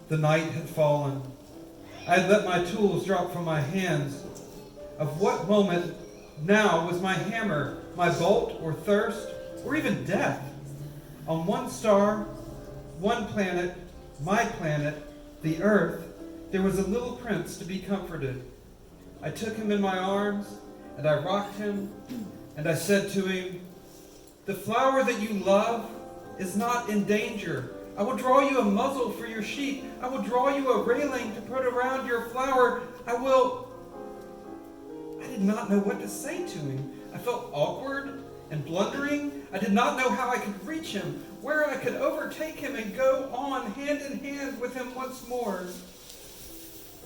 The night had fallen. I had let my tools drop from my hands. Of what moment now was my hammer, my bolt, or thirst, or even death? On one star, one planet, my planet, the Earth, there was a little prince to be comforted. I took him in my arms, and I rocked him, and I said to him, "The flower that you love is not in danger. I will draw you a muzzle for your sheep. I will draw you a railing to put around your flower. I did not know what to say to him. I felt awkward and blundering. I did not know how I could reach him, where I could overtake him and go on hand in hand with him once more.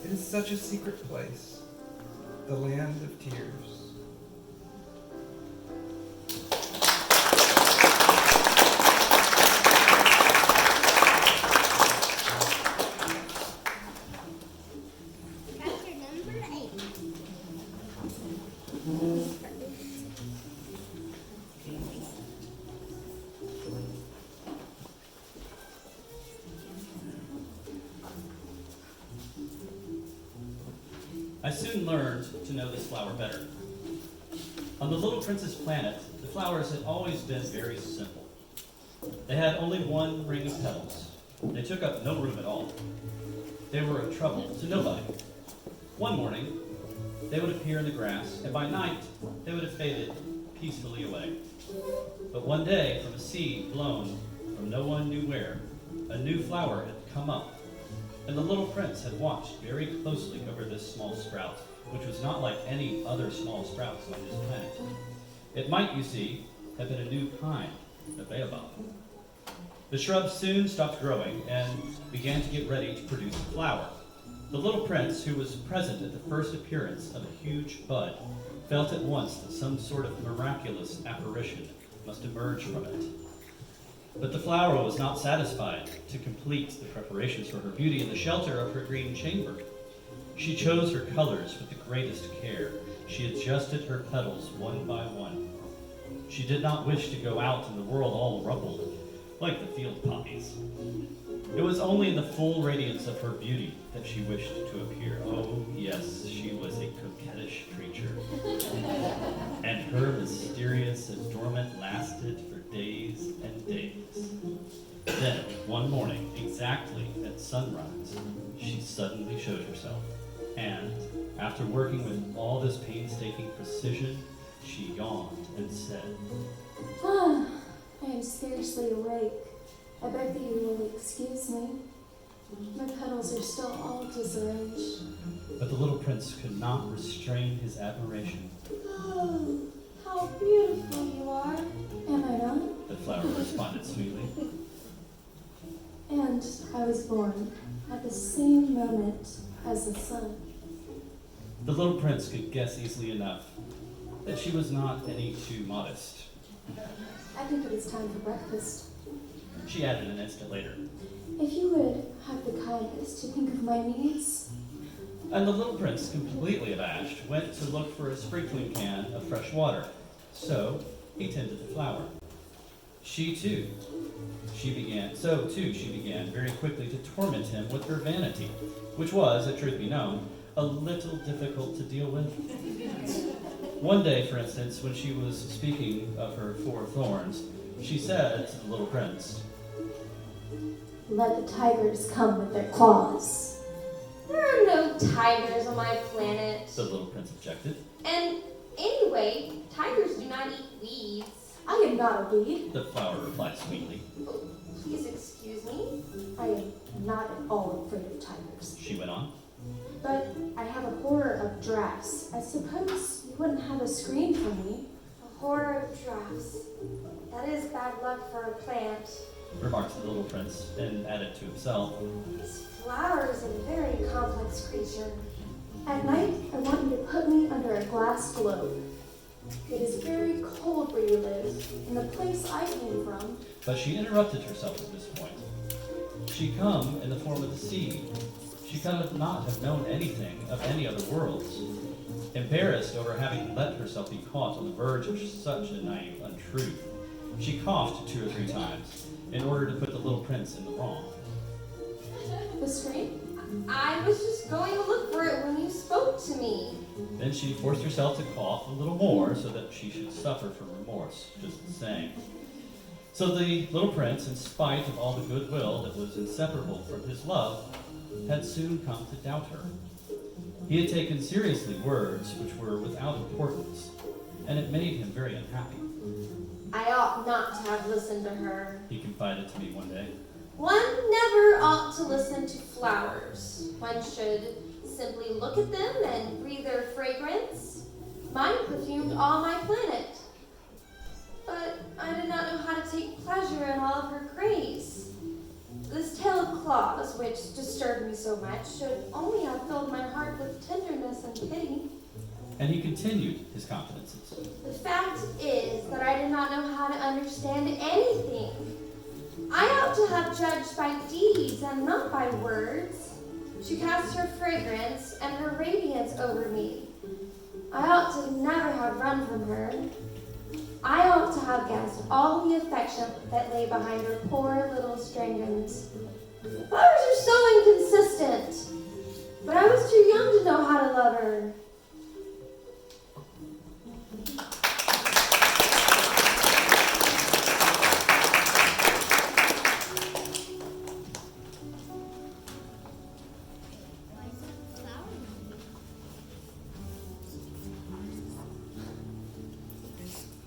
It is such a secret place, the land of tears." Chapter number 8. I soon learned to know this flower better. On the Little Prince's planet, the flowers had always been very simple. They had only one ring of petals. They took up no room at all. They were a trouble to nobody. One morning, they would appear in the grass, and by night, they would have faded peacefully away. But one day, from a seed blown from no one knew where, a new flower had come up. And the little prince had watched very closely over this small sprout, which was not like any other small sprouts on his planet. It might, you see, have been a new kind of baobab. The shrub soon stopped growing and began to get ready to produce a flower. The little prince, who was present at the first appearance of a huge bud, felt at once that some sort of miraculous apparition must emerge from it. But the flower was not satisfied to complete the preparations for her beauty in the shelter of her green chamber. She chose her colors with the greatest care. She adjusted her petals one by one. She did not wish to go out in the world all rumpled, like the field poppies. It was only in the full radiance of her beauty that she wished to appear. Oh, yes, she was a coquettish creature. And her mysterious adornment lasted for days and days. Then, one morning, exactly at sunrise, she suddenly showed herself. And, after working with all this painstaking precision, she yawned and said, I am scarcely awake. I beg that you will excuse me. My petals are still all disarranged. But the little prince could not restrain his admiration. Oh, how beautiful you are. Am I not? The flower responded sweetly. And I was born at the same moment as the sun. The little prince could guess easily enough that she was not any too modest. I think it is time for breakfast. She added an instant later. If you would have the kindness to think of my needs. And the little prince, completely abashed, went to look for a sprinkling can of fresh water. So he tended the flower. She too began very quickly to torment him with her vanity, which was, it truth be known, a little difficult to deal with. One day, for instance, when she was speaking of her 4 thorns, she said to the little prince, Let the tigers come with their claws. There are no tigers on my planet. the little prince objected. And anyway, tigers do not eat weeds. I am not a weed. The flower replied sweetly. Please excuse me. I am not at all afraid of tigers. She went on. But I have a horror of drafts. I suppose you wouldn't have a screen for me. A horror of drafts. That is bad luck for a plant. Remarked the little prince, and added to himself, This flower is a very complex creature. At night, I want you to put me under a glass globe. It is very cold where you live, in the place I came from. But she interrupted herself at this point. She come in the form of the seed. She could not have known anything of any other worlds. Embarrassed over having let herself be caught on the verge of such a naive untruth, she coughed 2 or 3 times in order to put the little prince in the wrong. The screen? I was just going to look for it when you spoke to me. Then she forced herself to cough a little more so that she should suffer from remorse, just the same. So the little prince, in spite of all the goodwill that was inseparable from his love, had soon come to doubt her. He had taken seriously words which were without importance, and it made him very unhappy. I ought not to have listened to her. He confided to me one day. One never ought to listen to flowers. One should simply look at them and breathe their fragrance. Mine perfumed all my planet. But I did not know how to take pleasure in all of her grace. This tale of claws, which disturbed me so much, should only have filled my heart with tenderness and pity. And he continued his confidences. The fact is that I did not know how to understand anything. I ought to have judged by deeds and not by words. She cast her fragrance and her radiance over me. I ought to never have run from her. I ought to have guessed all the affection that lay behind her poor little strangers. Flowers are so inconsistent, but I was too young to know how to love her.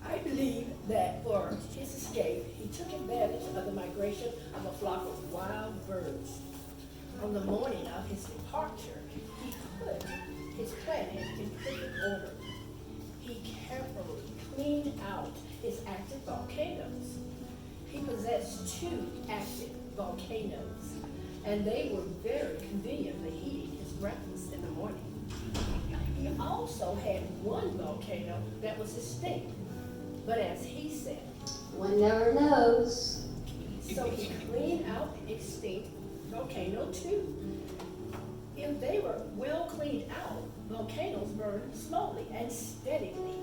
I believe that for his escape, he took advantage of the migration of a flock of wild birds. On the morning of his departure, he put his planet in perfect order. He carefully cleaned out his active volcanoes. He possessed 2 active volcanoes, and they were very convenient for heating his breakfast in the morning. He also had 1 volcano that was extinct, but as he said, One never knows. so he cleaned out the extinct volcano too. If they were well cleaned out, volcanoes burn slowly and steadily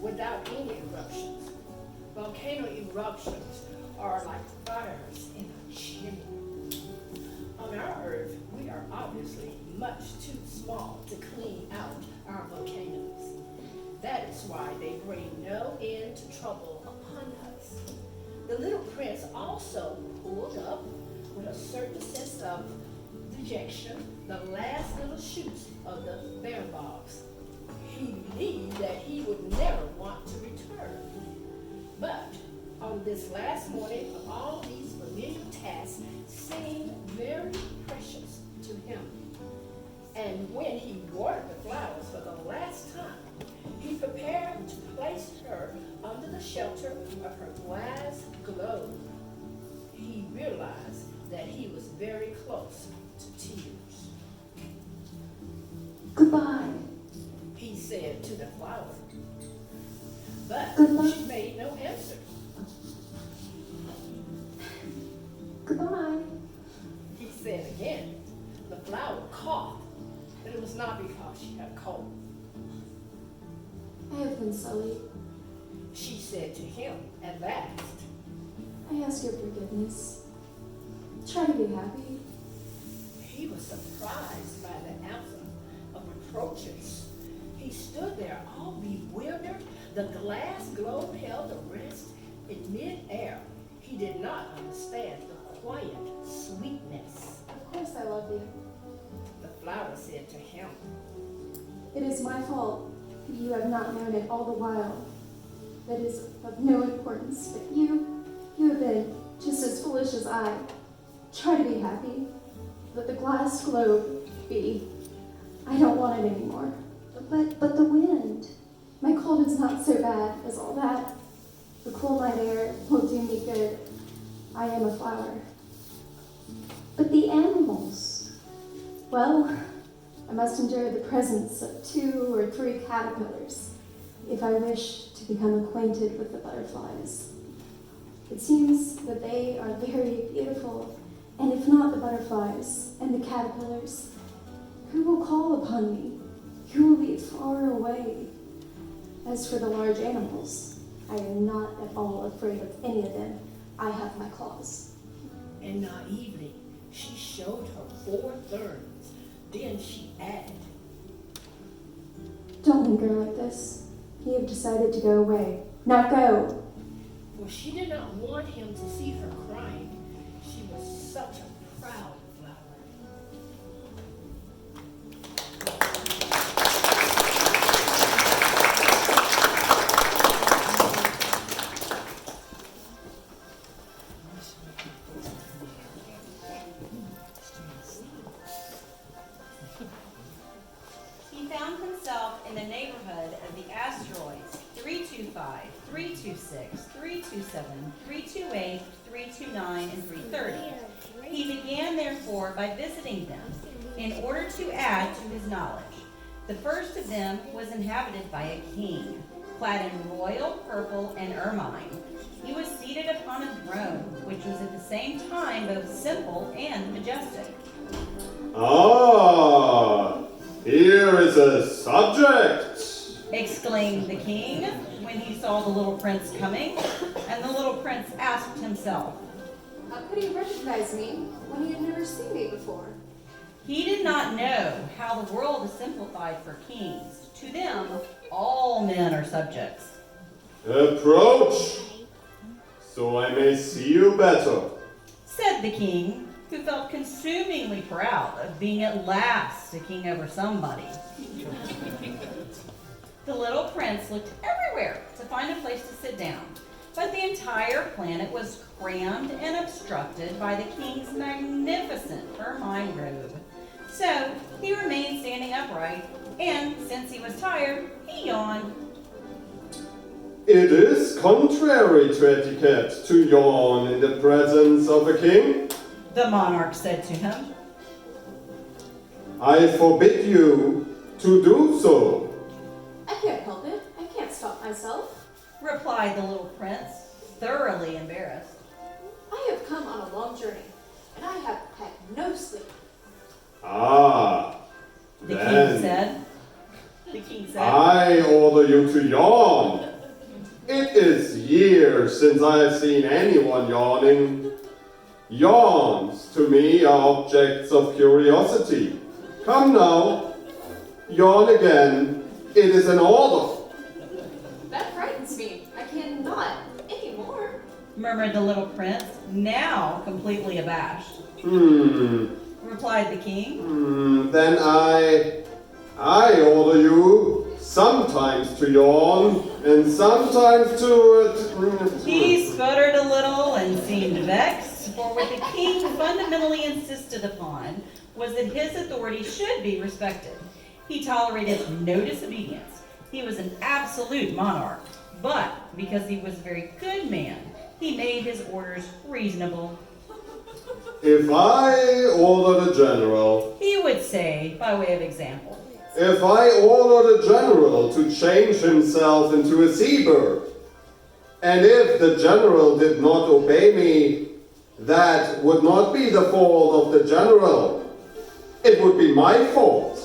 without any eruptions. Volcano eruptions are like fires in a chimney. On our Earth, we are obviously much too small to clean out our volcanoes. That is why they bring no end to trouble upon us. The little prince also pulled up with a certain sense of dejection the last little shoots of the bear bogs. He believed that he would never want to return. But on this last morning, all these familiar tasks seemed very precious to him. And when he watered the flowers for the last time, he prepared to place her under the shelter of her glass globe. He realized that he was very close to tears. Goodbye. He said to the flower. But Good luck. she made no answer. Goodbye. He said again. The flower coughed, but it was not because she had a cold. I have been sullied. She said to him at last. I ask your forgiveness. Try to be happy. He was surprised by the absence of reproaches. He stood there all bewildered. The glass globe held the rest in mid-air. He did not understand the quiet sweetness. Of course I love you. The flower said to him. It is my fault that you have not known it all the while. That is of no importance, but you have been just as foolish as I. Try to be happy. Let the glass globe be. I don't want it anymore. But the wind. My cold is not so bad as all that. The cool night air will do me good. I am a flower. But the animals. Well, I must endure the presence of 2 or 3 caterpillars if I wish to become acquainted with the butterflies. It seems that they are very beautiful, and if not the butterflies and the caterpillars, who will call upon me? Who will be far away? As for the large animals, I am not at all afraid of any of them. I have my claws. And naively, She showed her 4 thorns. Then she added, Don't linger like this. You have decided to go away. Now go. for she did not want him to see her crying. She was such a proud flower. He found himself in the neighborhood of the asteroids 325, 326, 327, 328, 329, and 330. He began, therefore, by visiting them in order to add to his knowledge. The first of them was inhabited by a king, clad in royal purple and ermine. He was seated upon a throne, which was at the same time both simple and majestic. Ah, here is a subject. Exclaimed the king when he saw the little prince coming, and the little prince asked himself. How could he recognize me when he had never seen me before? He did not know how the world is simplified for kings. To them, all men are subjects. Approach, so I may see you better. Said the king, who felt consumingly proud of being at last a king over somebody. The little prince looked everywhere to find a place to sit down, but the entire planet was crammed and obstructed by the king's magnificent ermine robe. So he remained standing upright, and since he was tired, he yawned. It is contrary to etiquette to yawn in the presence of a king. The monarch said to him. I forbid you to do so. I can't help it. I can't stop myself. Replied the little prince, thoroughly embarrassed. I have come on a long journey, and I have had no sleep. Ah, The then king said. The king said. I order you to yawn. It is years since I have seen anyone yawning. Yawns to me are objects of curiosity. Come now, yawn again. It is an order. That frightens me. I cannot anymore. Murmured the little prince, now completely abashed. Replied the king. Then I order you sometimes to yawn and sometimes to. He sputtered a little and seemed vexed, for what the king fundamentally insisted upon was that his authority should be respected. He tolerated no disobedience. He was an absolute monarch, but because he was a very good man, he made his orders reasonable. If I order the general, He would say, by way of example, if I order the general to change himself into a seabird, and if the general did not obey me, that would not be the fault of the general. It would be my fault.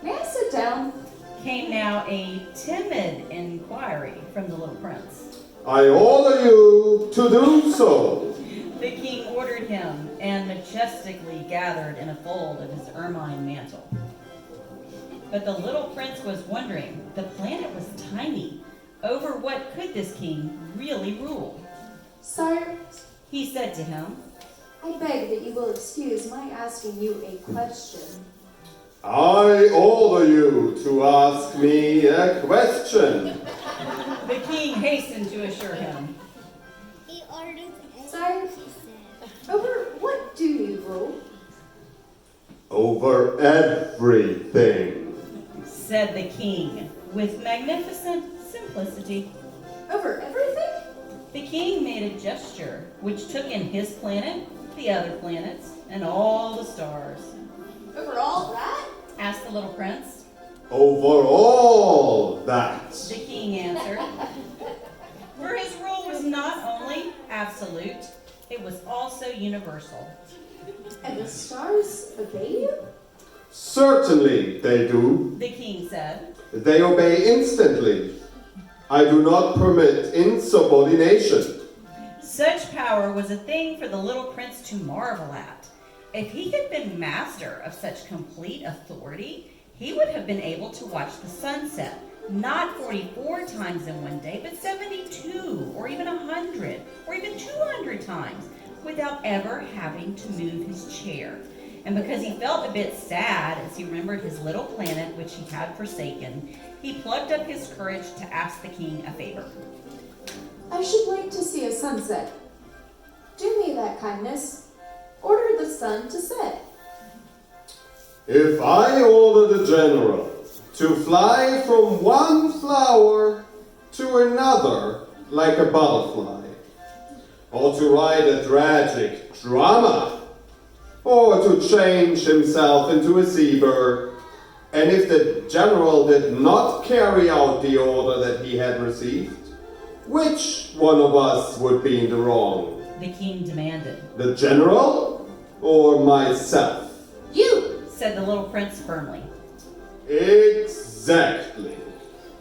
May I sit down? came now a timid inquiry from the little prince. I order you to do so. The king ordered him and majestically gathered in a fold of his ermine mantle. But the little prince was wondering, the planet was tiny. Over what could this king really rule? Sire, He said to him, I beg that you will excuse my asking you a question. I order you to ask me a question. the king hastened to assure him. He ordered Sire, everything she said. over what do you rule? Over everything. Said the king with magnificent simplicity. Over everything? The king made a gesture which took in his planet, the other planets, and all the stars. Over all that? Asked the little prince. Over all that. The king answered. For his rule was not only absolute, it was also universal. And the stars obey you? Certainly they do. The king said. They obey instantly. I do not permit insubordination. Such power was a thing for the little prince to marvel at. If he had been master of such complete authority, he would have been able to watch the sunset, not 44 times in one day, but 72, or even 100, or even 200 times, without ever having to move his chair. And because he felt a bit sad as he remembered his little planet which he had forsaken, he plucked up his courage to ask the king a favor. I should like to see a sunset. Do me that kindness. Order the sun to set. If I order the general to fly from one flower to another like a butterfly, or to write a tragic drama, or to change himself into a seabird, and if the general did not carry out the order that he had received, which one of us would be in the wrong? The king demanded. The general or myself? You! Said the little prince firmly. Exactly.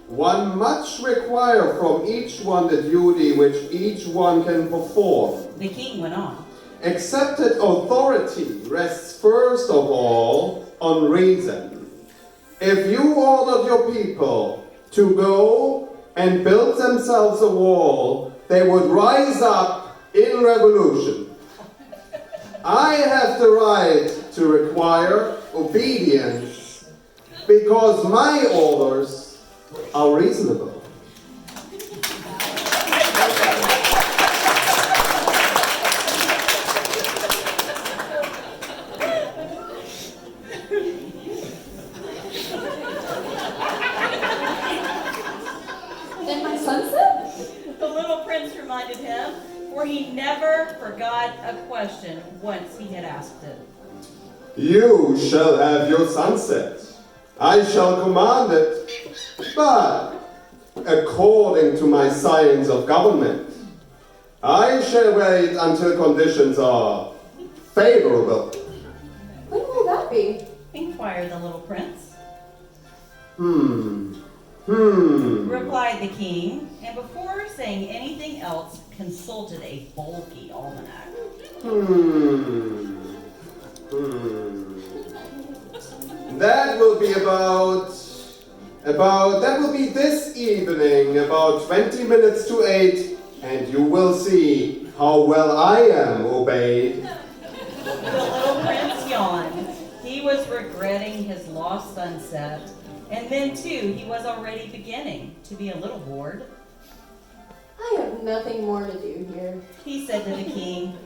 One must require from each one the duty which each one can perform. The king went on. Accepted authority rests first of all on reason. If you ordered your people to go and build themselves a wall, they would rise up in revolution. I have the right to require obedience because my orders are reasonable. Then my sunset? The little prince reminded him, for he never forgot a question once he had asked it. You shall have your sunset. I shall command it, but according to my science of government, I shall wait until conditions are favorable. When will that be? Inquired the little prince. Hmm. Replied the king, and before saying anything else, consulted a bulky almanac. That will be that will be this evening, about 20 minutes to 8, and you will see how well I am obeyed. The little prince yawned. He was regretting his lost sunset, and then too, he was already beginning to be a little bored. I have nothing more to do here. He said to the king,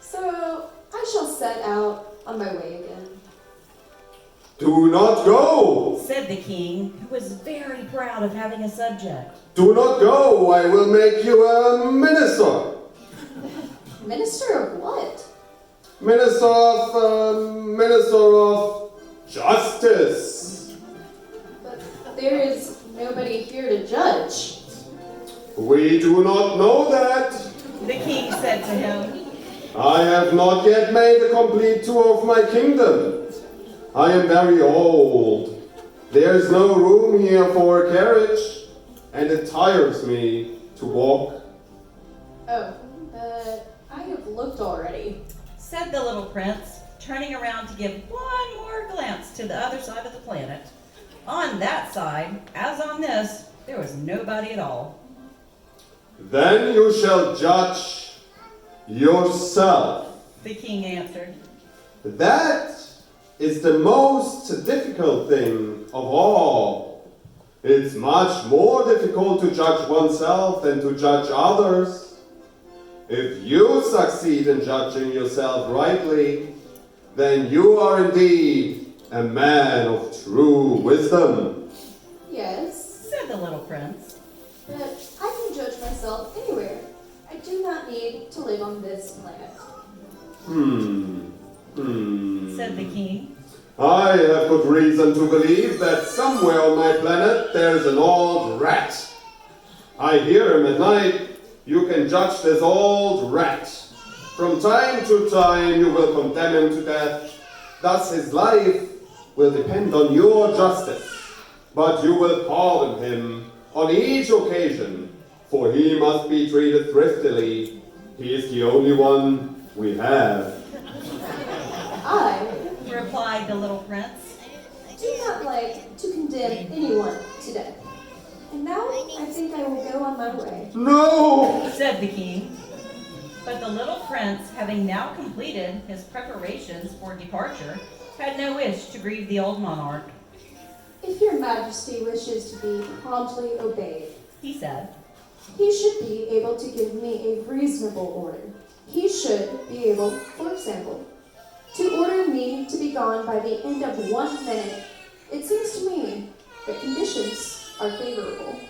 So I shall set out on my way again. Do not go! said the king, who was very proud of having a subject. Do not go! I will make you a minister! Minister of what? Minister of Justice! But there is nobody here to judge. We do not know that. The king said to him, I have not yet made a complete tour of my kingdom. I am very old. There's no room here for a carriage, and it tires me to walk. Oh, I have looked already. said the little prince, turning around to give one more glance to the other side of the planet. On that side, as on this, there was nobody at all. Then you shall judge yourself. The king answered. That is the most difficult thing of all. It's much more difficult to judge oneself than to judge others. If you succeed in judging yourself rightly, then you are indeed a man of true wisdom. Yes, Said the little prince. but I can judge myself anywhere. I do not need to live on this planet. Said the king. I have good reason to believe that somewhere on my planet there's an old rat. I hear him at night. You can judge this old rat. From time to time you will condemn him to death. Thus his life will depend on your justice. But you will pardon him on each occasion, for he must be treated thriftily. He is the only one we have. I replied the little prince. do not like to condemn anyone to death. And now I think I will go on my way. No! Said the king. But the little prince, having now completed his preparations for departure, had no wish to grieve the old monarch. If your majesty wishes to be promptly obeyed, He said, he should be able to give me a reasonable order. He should be able, for example, to order me to be gone by the end of 1 minute. It seems to me that conditions are favorable.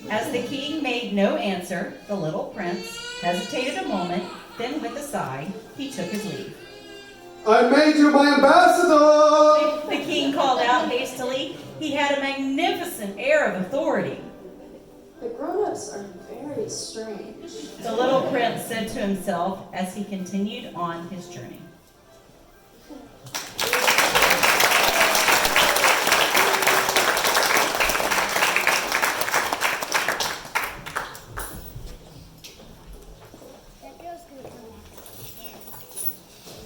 As the king made no answer, the little prince hesitated a moment, then with a sigh, he took his leave. I made you my ambassador! The king called out hastily. He had a magnificent air of authority. The grown-ups are very strange. The little prince said to himself as he continued on his journey. That girl's gonna come back again.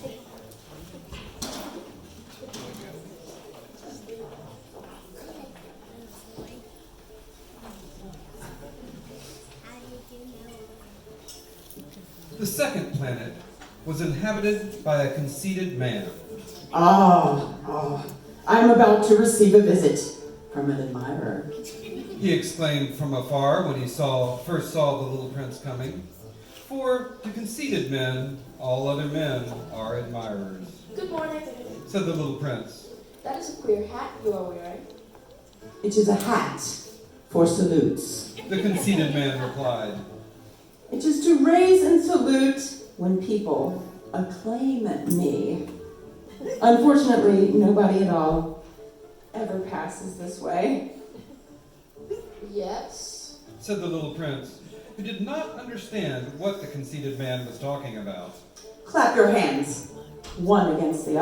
How did you know? The second planet was inhabited by a conceited man. I am about to receive a visit from an admirer. He exclaimed from afar when he first saw the little prince coming. For to conceited men, all other men are admirers, Good morning. said the little prince. That is a queer hat you are wearing. It is a hat for salutes. The conceited man replied. It is to raise and salute when people acclaim me. Unfortunately, nobody at all ever passes this way. Yes. Said the little prince, who did not understand what the conceited man was talking about. Clap your hands, one against the other.